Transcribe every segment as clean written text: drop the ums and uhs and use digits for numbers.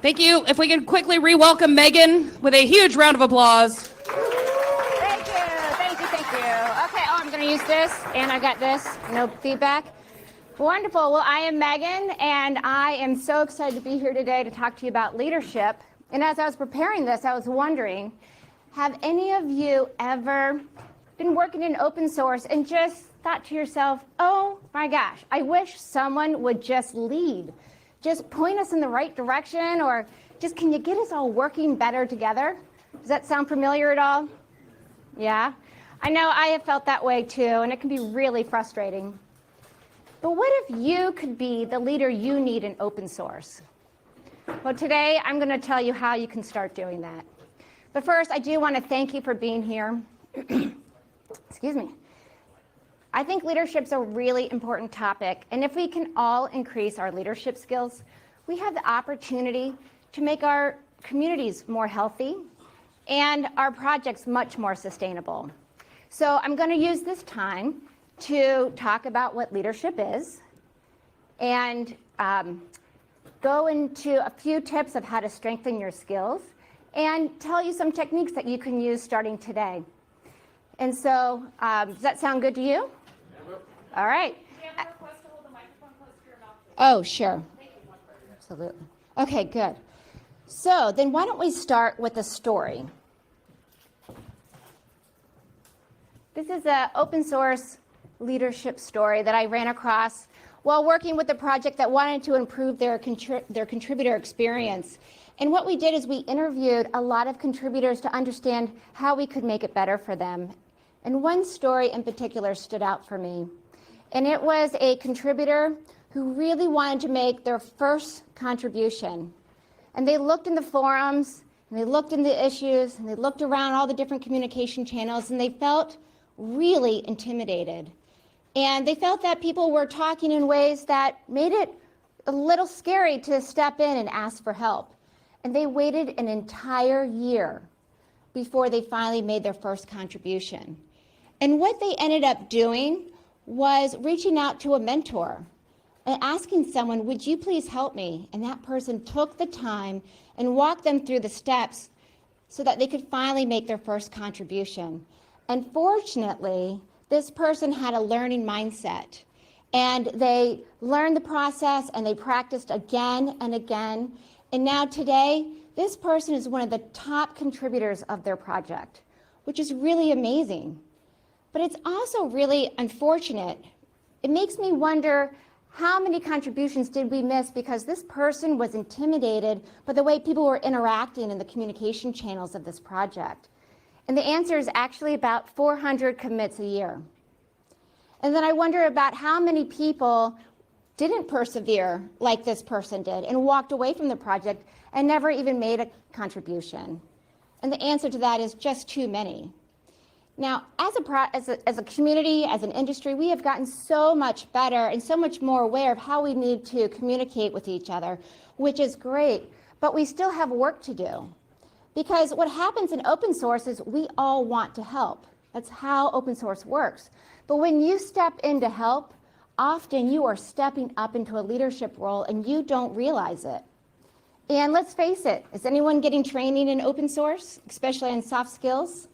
Thank you. If we can quickly re-welcome Megan with a huge round of applause. Thank you. Okay, I'm going to use this, and I got this. No feedback. Wonderful. Well, I am Megan, and I am so excited to be here today to talk to you about leadership. And as I was preparing this, I was wondering, have any of you ever been working in open source and just thought to yourself, oh my gosh, I wish someone would just lead, just point us in the right direction, or just can you get us all working better together? Does that sound familiar at all? Yeah? I know I have felt that way too, and it can be really frustrating. But what if you could be the leader you need in open source? Well, today I'm going to tell you how you can start doing that. But first, I do want to thank you for being here. Excuse me. I think leadership's a really important topic, and if we can all increase our leadership skills, we have the opportunity to make our communities more healthy and our projects much more sustainable. So I'm going to use this time to talk about what leadership is and go into a few tips of how to strengthen your skills and tell you some techniques that you can use starting today. And so, does that sound good to you? All right. Do you have a request to hold the microphone close to your mouth? Oh, sure. Absolutely. Okay, good. So then why don't we start with a story? This is an open source leadership story that I ran across while working with a project that wanted to improve their contributor experience. And what we did is we interviewed a lot of contributors to understand how we could make it better for them. And one story in particular stood out for me. And it was a contributor who really wanted to make their first contribution. And they looked in the forums, and they looked in the issues, and they looked around all the different communication channels, and they felt really intimidated. And they felt that people were talking in ways that made it a little scary to step in and ask for help. And they waited an entire year before they finally made their first contribution. And what they ended up doing was reaching out to a mentor and asking someone, would you please help me? And that person took the time and walked them through the steps so that they could finally make their first contribution. And fortunately, this person had a learning mindset. And they learned the process and they practiced again and again. And now today, this person is one of the top contributors of their project, which is really amazing. But it's also really unfortunate. It makes me wonder, how many contributions did we miss because this person was intimidated by the way people were interacting in the communication channels of this project? And the answer is actually about 400 commits a year. And then I wonder about how many people didn't persevere like this person did and walked away from the project and never even made a contribution. And the answer to that is just too many. Now, as a community, as an industry, we have gotten so much better and so much more aware of how we need to communicate with each other, which is great, but we still have work to do. Because what happens in open source is we all want to help. That's how open source works. But when you step in to help, often you are stepping up into a leadership role and you don't realize it. And let's face it, is anyone getting training in open source, especially in soft skills?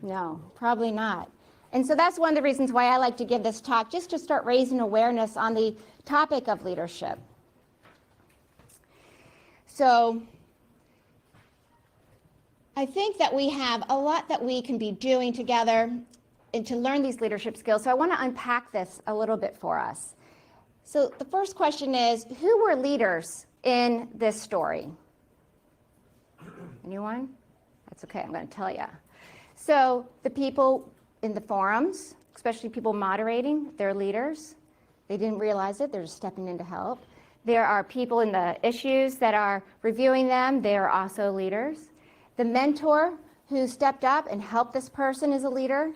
No, probably not. And so that's one of the reasons why I like to give this talk, just to start raising awareness on the topic of leadership. So I think that we have a lot that we can be doing together and to learn these leadership skills. So I want to unpack this a little bit for us. So the first question is, who were leaders in this story? Anyone? That's okay, I'm going to tell you. So the people in the forums, especially people moderating, they're leaders. They didn't realize it, they're just stepping in to help. There are people in the issues that are reviewing them, they are also leaders. The mentor who stepped up and helped this person is a leader.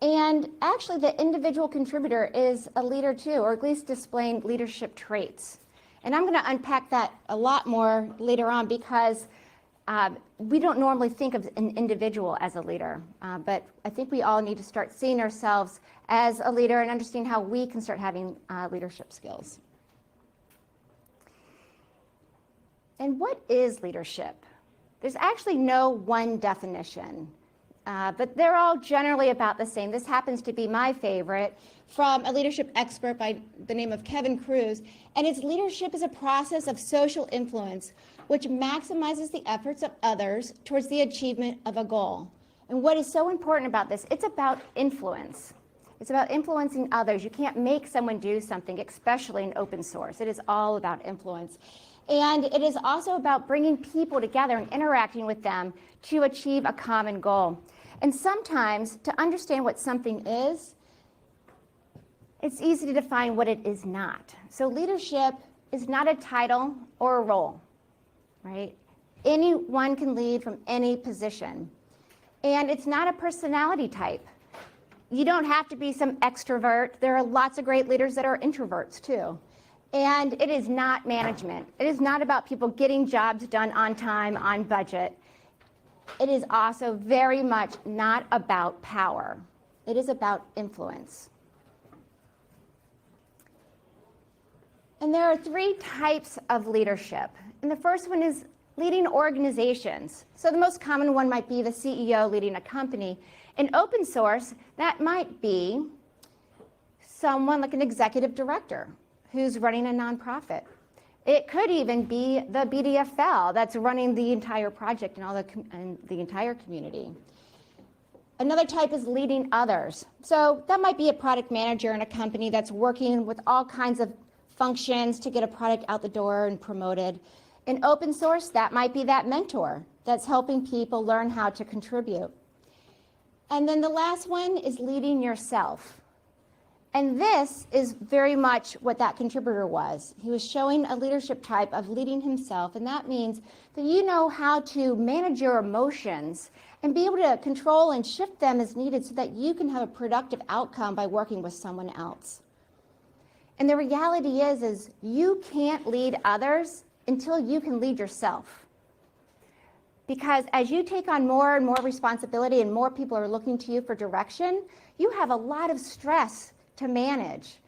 And actually the individual contributor is a leader too, or at least displaying leadership traits. And I'm going to unpack that a lot more later on because we don't normally think of an individual as a leader, but I think we all need to start seeing ourselves as a leader and understand how we can start having leadership skills. And what is leadership? There's actually no one definition, but they're all generally about the same. This happens to be my favorite from a leadership expert by the name of Kevin Cruz, and it's leadership is a process of social influence which maximizes the efforts of others towards the achievement of a goal. And what is so important about this, it's about influence. It's about influencing others. You can't make someone do something, especially in open source. It is all about influence. And it is also about bringing people together and interacting with them to achieve a common goal. And sometimes, to understand what something is, it's easy to define what it is not. So leadership is not a title or a role, right? Anyone can lead from any position. And it's not a personality type. You don't have to be some extrovert. There are lots of great leaders that are introverts too. And it is not management. It is not about people getting jobs done on time, on budget. It is also very much not about power. It is about influence. And there are three types of leadership. And the first one is leading organizations. So the most common one might be the CEO leading a company. In open source, that might be someone like an executive director who's running a nonprofit. It could even be the BDFL that's running the entire project and the entire community. Another type is leading others. So that might be a product manager in a company that's working with all kinds of functions to get a product out the door and promoted. In open source, that might be that mentor that's helping people learn how to contribute. And then the last one is leading yourself. And this is very much what that contributor was. He was showing a leadership type of leading himself, and that means that you know how to manage your emotions and be able to control and shift them as needed so that you can have a productive outcome by working with someone else. And the reality is you can't lead others until you can lead yourself. Because as you take on more and more responsibility and more people are looking to you for direction, you have a lot of stress to manage.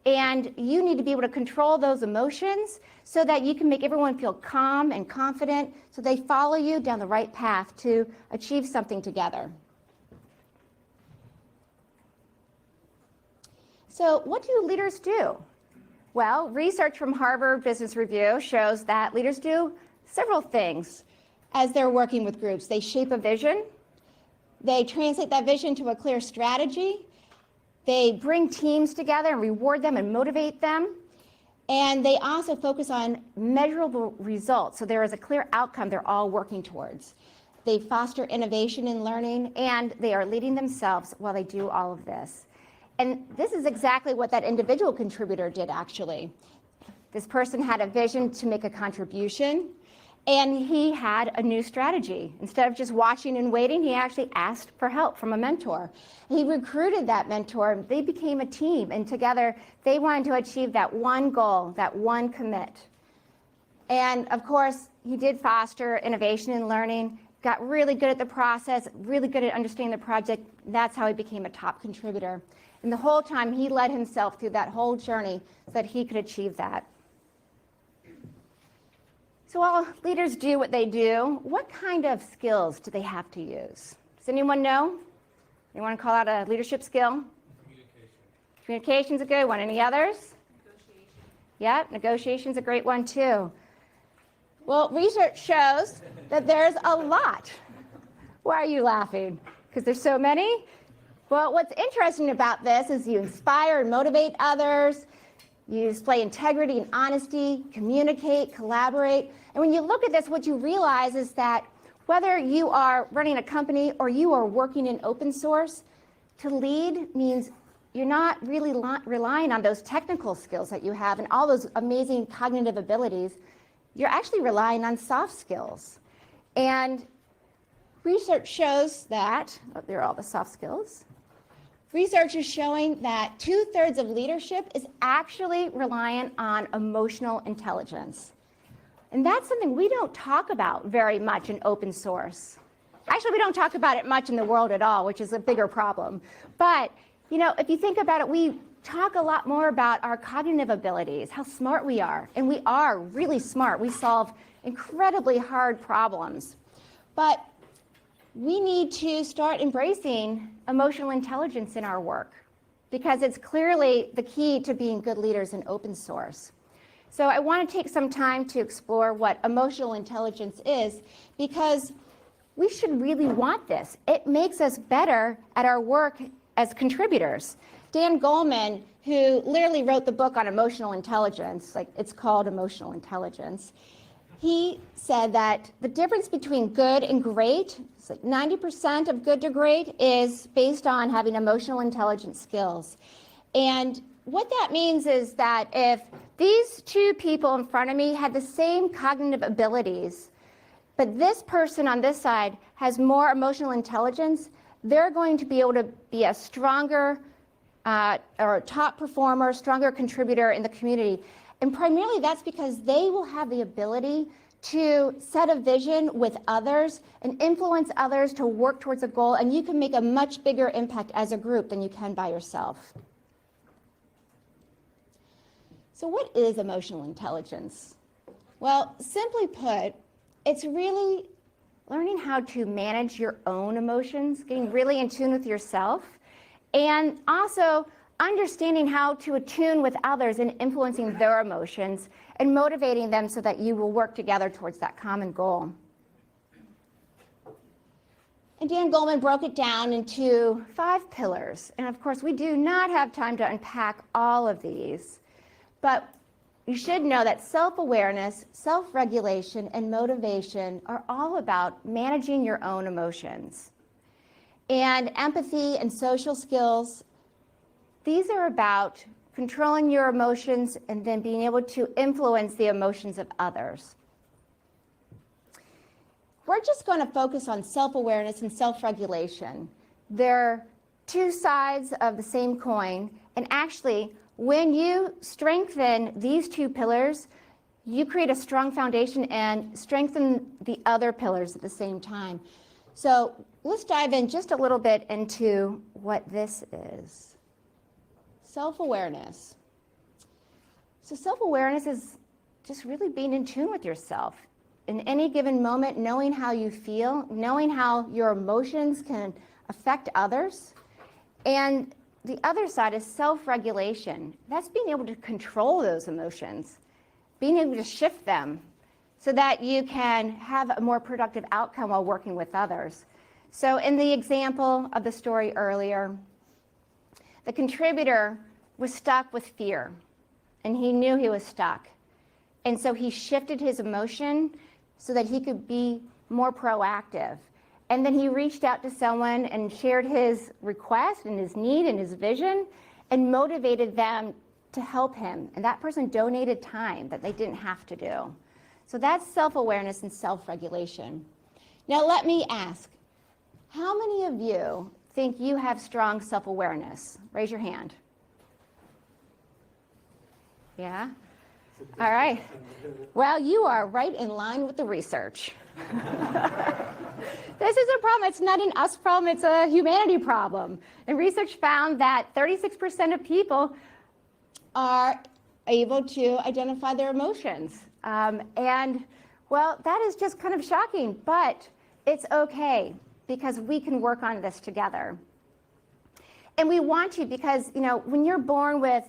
And you need to be able to control those emotions so that you can make everyone feel calm and confident so they follow you down the right path to achieve something together. So what do leaders do? Well, research from Harvard Business Review shows that leaders do several things as they're working with groups. They shape a vision. They translate that vision to a clear strategy. They bring teams together and reward them and motivate them. And they also focus on measurable results. So there is a clear outcome they're all working towards. They foster innovation and learning, and they are leading themselves while they do all of this. And this is exactly what that individual contributor did, actually. This person had a vision to make a contribution, and he had a new strategy. Instead of just watching and waiting, he actually asked for help from a mentor. He recruited that mentor. They became a team, and together they wanted to achieve that one goal, that one commit. And of course, he did foster innovation and learning, got really good at the process, really good at understanding the project. That's how he became a top contributor. And the whole time, he led himself through that whole journey so that he could achieve that. So while leaders do what they do, what kind of skills do they have to use? Does anyone know? You want to call out a leadership skill? Communication. Communication's a good one. Any others? Negotiation. Yeah, negotiation's a great one too. Well, research shows that there's a lot. Why are you laughing? Because there's so many? Well, what's interesting about this is you inspire and motivate others, you display integrity and honesty, communicate, collaborate. And when you look at this, what you realize is that whether you are running a company or you are working in open source, to lead means you're not really relying on those technical skills that you have and all those amazing cognitive abilities. You're actually relying on soft skills. And research shows that, there are all the soft skills. Research is showing that 2/3 of leadership is actually reliant on emotional intelligence. And that's something we don't talk about very much in open source. Actually, we don't talk about it much in the world at all, which is a bigger problem. But, you know, if you think about it, we talk a lot more about our cognitive abilities, how smart we are. And we are really smart. We solve incredibly hard problems. But we need to start embracing emotional intelligence in our work because it's clearly the key to being good leaders in open source. So I want to take some time to explore what emotional intelligence is because we should really want this. It makes us better at our work as contributors. Dan Goleman, who literally wrote the book on emotional intelligence, like it's called Emotional Intelligence, he said that the difference between good and great, it's like 90% of good to great, is based on having emotional intelligence skills. And what that means is that if these two people in front of me had the same cognitive abilities, but this person on this side has more emotional intelligence, they're going to be able to be a stronger or a top performer, stronger contributor in the community. And primarily that's because they will have the ability to set a vision with others and influence others to work towards a goal, and you can make a much bigger impact as a group than you can by yourself. So what is emotional intelligence? Well, simply put, it's really learning how to manage your own emotions, getting really in tune with yourself, and also understanding how to attune with others and influencing their emotions and motivating them so that you will work together towards that common goal. And Dan Goleman broke it down into 5 pillars. And of course, we do not have time to unpack all of these, but you should know that self-awareness, self-regulation, and motivation are all about managing your own emotions. And empathy and social skills, these are about controlling your emotions and then being able to influence the emotions of others. We're just going to focus on self-awareness and self-regulation. They're two sides of the same coin, and actually, when you strengthen these 2 pillars, you create a strong foundation and strengthen the other pillars at the same time. So let's dive in just a little bit into what this is. Self-awareness. So self-awareness is just really being in tune with yourself. In any given moment, knowing how you feel, knowing how your emotions can affect others. And the other side is self-regulation. That's being able to control those emotions, being able to shift them so that you can have a more productive outcome while working with others. So in the example of the story earlier, the contributor was stuck with fear, and he knew he was stuck. And so he shifted his emotion so that he could be more proactive. And then he reached out to someone and shared his request and his need and his vision and motivated them to help him. And that person donated time that they didn't have to do. So that's self-awareness and self-regulation. Now let me ask, how many of you think you have strong self-awareness? Raise your hand. Yeah? All right. Well, you are right in line with the research. This is a problem. It's not an us problem, it's a humanity problem. And research found that 36% of people are able to identify their emotions. And, well, that is just kind of shocking, but it's okay because we can work on this together. And we want to because, you know, when you're born with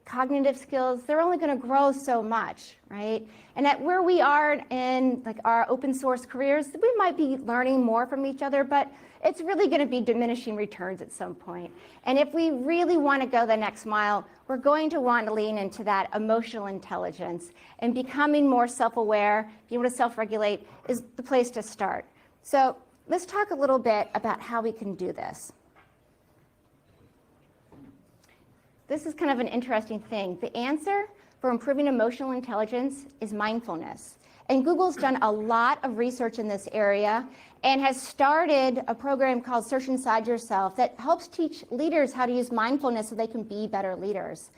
cognitive skills, they're only going to grow so much, right? And at where we are in like our open source careers, we might be learning more from each other, but it's really going to be diminishing returns at some point. And if we really want to go the next mile, we're going to want to lean into that emotional intelligence, and becoming more self-aware, being able to self-regulate is the place to start. So let's talk a little bit about how we can do this. This is kind of an interesting thing. The answer for improving emotional intelligence is mindfulness. And Google's done a lot of research in this area and has started a program called Search Inside Yourself that helps teach leaders how to use mindfulness so they can be better leaders.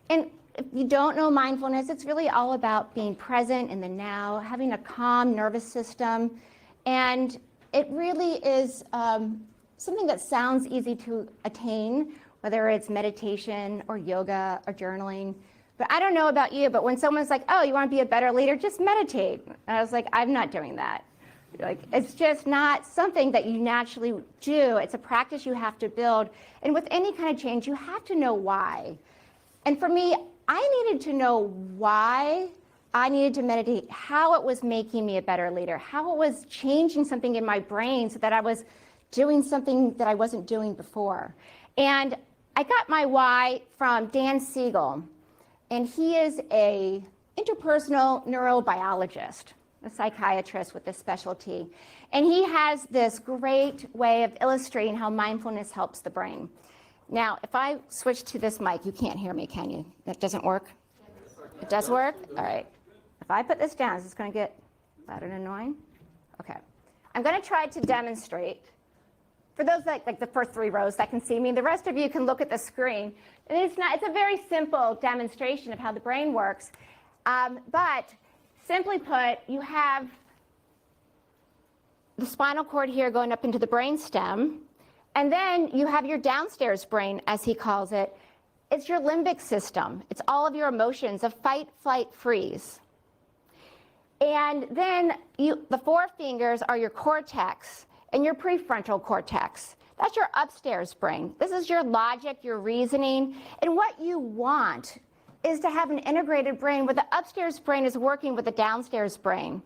And if you don't know mindfulness, it's really all about being present in the now, having a calm nervous system. And it really is something that sounds easy to attain whether it's meditation or yoga or journaling. But I don't know about you, but when someone's like, oh, you want to be a better leader, just meditate. And I was like, I'm not doing that. Like, it's just not something that you naturally do. It's a practice you have to build. And with any kind of change, you have to know why. And for me, I needed to know why I needed to meditate, how it was making me a better leader, how it was changing something in my brain so that I was doing something that I wasn't doing before. And I got my why from Dan Siegel, and he is a interpersonal neurobiologist, a psychiatrist with this specialty. And he has this great way of illustrating how mindfulness helps the brain. Now, if I switch to this mic, you can't hear me, can you? That doesn't work? It does work? All right. If I put this down, is this going to get loud and annoying? Okay. I'm going to try to demonstrate. For those like the first 3 rows that can see me, the rest of you can look at the screen. And it's a very simple demonstration of how the brain works. But simply put, you have the spinal cord here going up into the brain stem. And then you have your downstairs brain, as he calls it. It's your limbic system. It's all of your emotions of fight, flight, freeze. And then the 4 fingers are your cortex and your prefrontal cortex. That's your upstairs brain. This is your logic, your reasoning. And what you want is to have an integrated brain where the upstairs brain is working with the downstairs brain.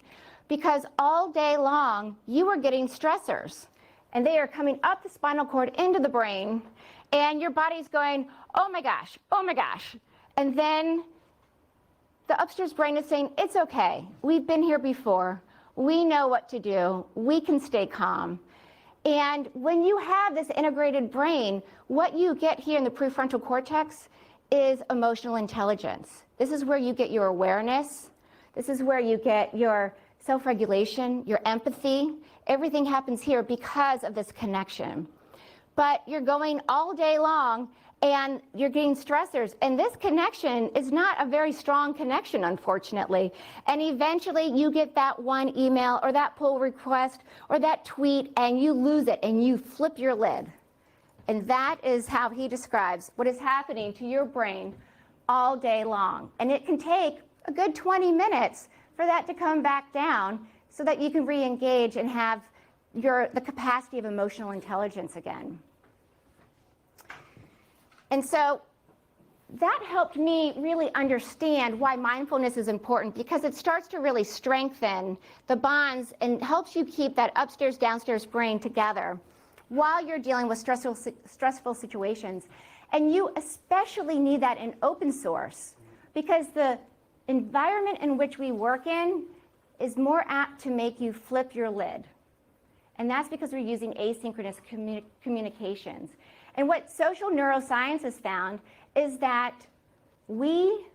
Because all day long, you are getting stressors. And they are coming up the spinal cord into the brain. And your body's going, oh my gosh, oh my gosh. And then the upstairs brain is saying, it's okay. We've been here before. We know what to do. We can stay calm. And when you have this integrated brain, what you get here in the prefrontal cortex is emotional intelligence. This is where you get your awareness. This is where you get your self-regulation, your empathy. Everything happens here because of this connection. But you're going all day long and you're getting stressors. And this connection is not a very strong connection, unfortunately. And eventually you get that one email or that pull request or that tweet and you lose it and you flip your lid. And that is how he describes what is happening to your brain all day long. And it can take a good 20 minutes for that to come back down so that you can re-engage and have the capacity of emotional intelligence again. And so that helped me really understand why mindfulness is important, because it starts to really strengthen the bonds and helps you keep that upstairs, downstairs brain together while you're dealing with stressful situations. And you especially need that in open source, because the environment in which we work in is more apt to make you flip your lid. And that's because we're using asynchronous communications. And what social neuroscience has found is that we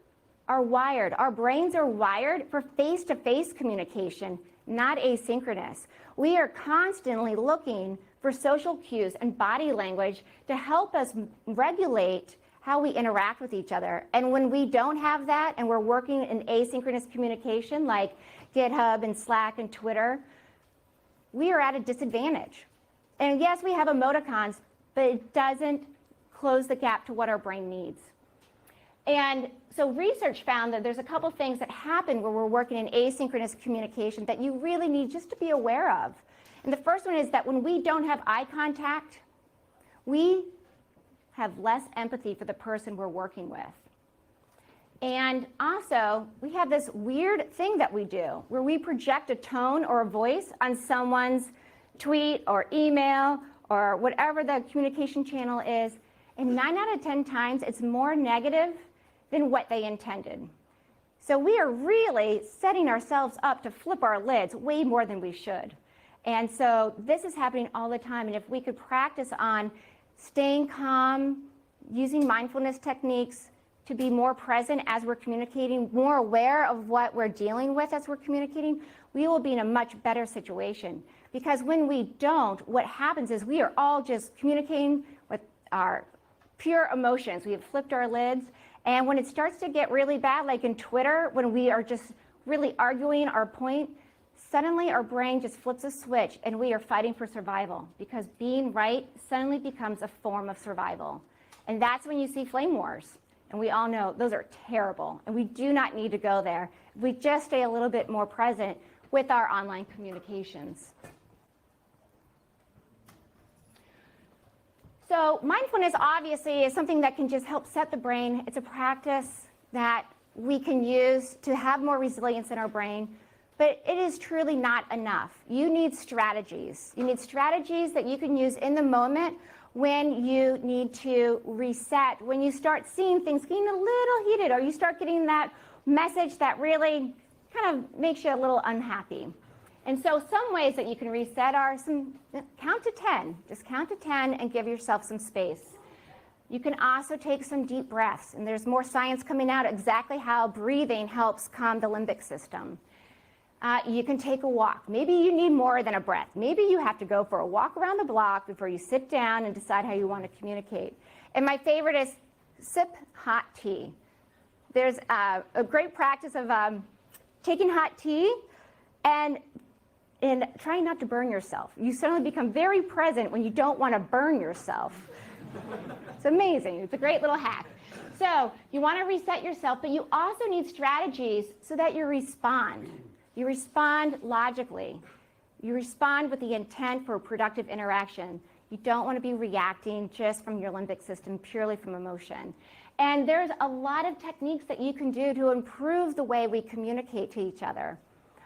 are wired, our brains are wired for face-to-face communication, not asynchronous. We are constantly looking for social cues and body language to help us regulate how we interact with each other. And when we don't have that and we're working in asynchronous communication like GitHub and Slack and Twitter, we are at a disadvantage. And yes, we have emoticons, but it doesn't close the gap to what our brain needs. And so research found that there's a couple things that happen when we're working in asynchronous communication that you really need just to be aware of. And the first one is that when we don't have eye contact, we have less empathy for the person we're working with. And also, we have this weird thing that we do where we project a tone or a voice on someone's tweet or email or whatever the communication channel is, and 9 out of 10 times it's more negative than what they intended. So we are really setting ourselves up to flip our lids way more than we should. And so this is happening all the time, and if we could practice on staying calm, using mindfulness techniques to be more present as we're communicating, more aware of what we're dealing with as we're communicating, we will be in a much better situation. Because when we don't, what happens is we are all just communicating with our pure emotions. We have flipped our lids. And when it starts to get really bad, like in Twitter, when we are just really arguing our point, suddenly our brain just flips a switch and we are fighting for survival, because being right suddenly becomes a form of survival. And that's when you see flame wars. And we all know those are terrible, and we do not need to go there. We just stay a little bit more present with our online communications. So mindfulness obviously is something that can just help set the brain. It's a practice that we can use to have more resilience in our brain, but it is truly not enough. You need strategies. You need strategies that you can use in the moment when you need to reset, when you start seeing things getting a little heated, or you start getting that message that really kind of makes you a little unhappy. And so some ways that you can reset are count to 10. Just count to 10 and give yourself some space. You can also take some deep breaths, and there's more science coming out exactly how breathing helps calm the limbic system. You can take a walk. Maybe you need more than a breath. Maybe you have to go for a walk around the block before you sit down and decide how you want to communicate. And my favorite is sip hot tea. There's a great practice of taking hot tea and trying not to burn yourself. You suddenly become very present when you don't want to burn yourself. It's amazing. It's a great little hack. So you want to reset yourself, but you also need strategies so that you respond. You respond logically. You respond with the intent for a productive interaction. You don't want to be reacting just from your limbic system, purely from emotion. And there's a lot of techniques that you can do to improve the way we communicate to each other.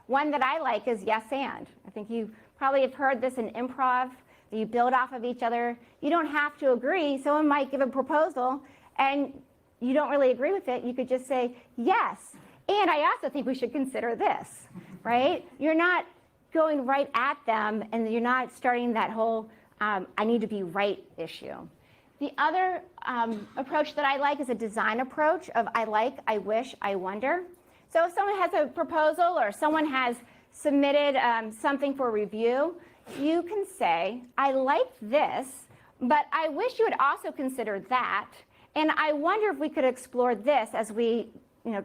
One that I like is yes and. I think you probably have heard this in improv, that you build off of each other. You don't have to agree. Someone might give a proposal and you don't really agree with it. You could just say, yes, and I also think we should consider this, right? You're not going right at them, and you're not starting that whole I need to be right issue. The other approach that I like is a design approach of I like, I wish, I wonder. So if someone has a proposal or someone has submitted something for review, you can say, I like this, but I wish you would also consider that, and I wonder if we could explore this as we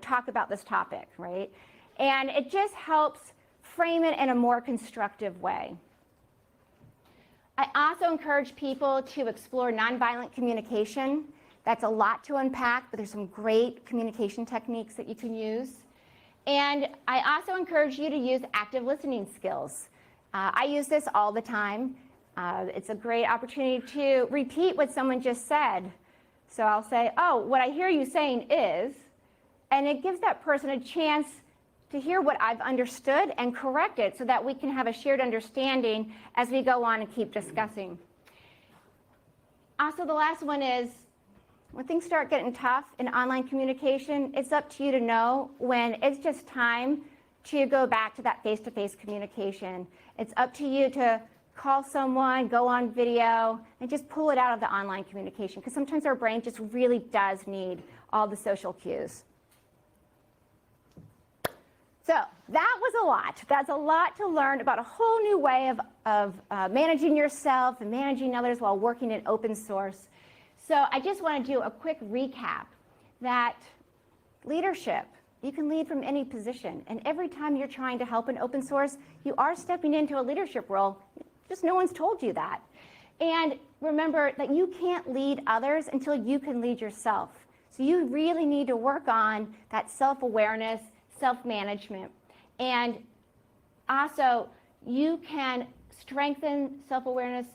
talk about this topic, right? And it just helps frame it in a more constructive way. I also encourage people to explore nonviolent communication. That's a lot to unpack, but there's some great communication techniques that you can use. And I also encourage you to use active listening skills. I use this all the time. It's a great opportunity to repeat what someone just said. So I'll say, oh, what I hear you saying is, and it gives that person a chance to hear what I've understood and correct it so that we can have a shared understanding as we go on and keep discussing. Also, the last one is, when things start getting tough in online communication, it's up to you to know when it's just time to go back to that face-to-face communication. It's up to you to call someone, go on video, and just pull it out of the online communication, because sometimes our brain just really does need all the social cues. So that was a lot. That's a lot to learn about a whole new way of managing yourself and managing others while working in open source. So I just want to do a quick recap that leadership, you can lead from any position. And every time you're trying to help in open source, you are stepping into a leadership role. Just no one's told you that. And remember that you can't lead others until you can lead yourself. So you really need to work on that self-awareness, self-management. And also, you can strengthen self-awareness,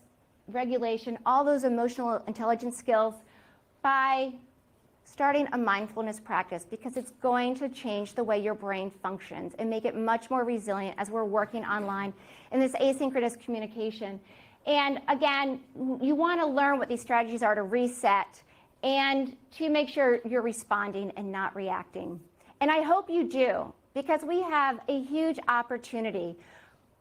regulation, all those emotional intelligence skills by starting a mindfulness practice, because it's going to change the way your brain functions and make it much more resilient as we're working online in this asynchronous communication. And again, you want to learn what these strategies are to reset and to make sure you're responding and not reacting. And I hope you do, because we have a huge opportunity.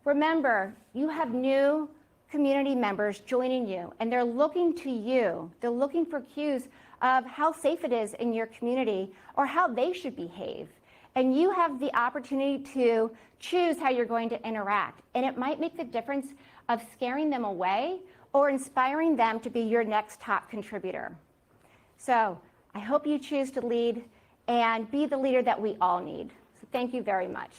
Remember, you have new community members joining you, and they're looking to you. They're looking for cues of how safe it is in your community or how they should behave. And you have the opportunity to choose how you're going to interact. And it might make the difference of scaring them away or inspiring them to be your next top contributor. So I hope you choose to lead and be the leader that we all need. So thank you very much.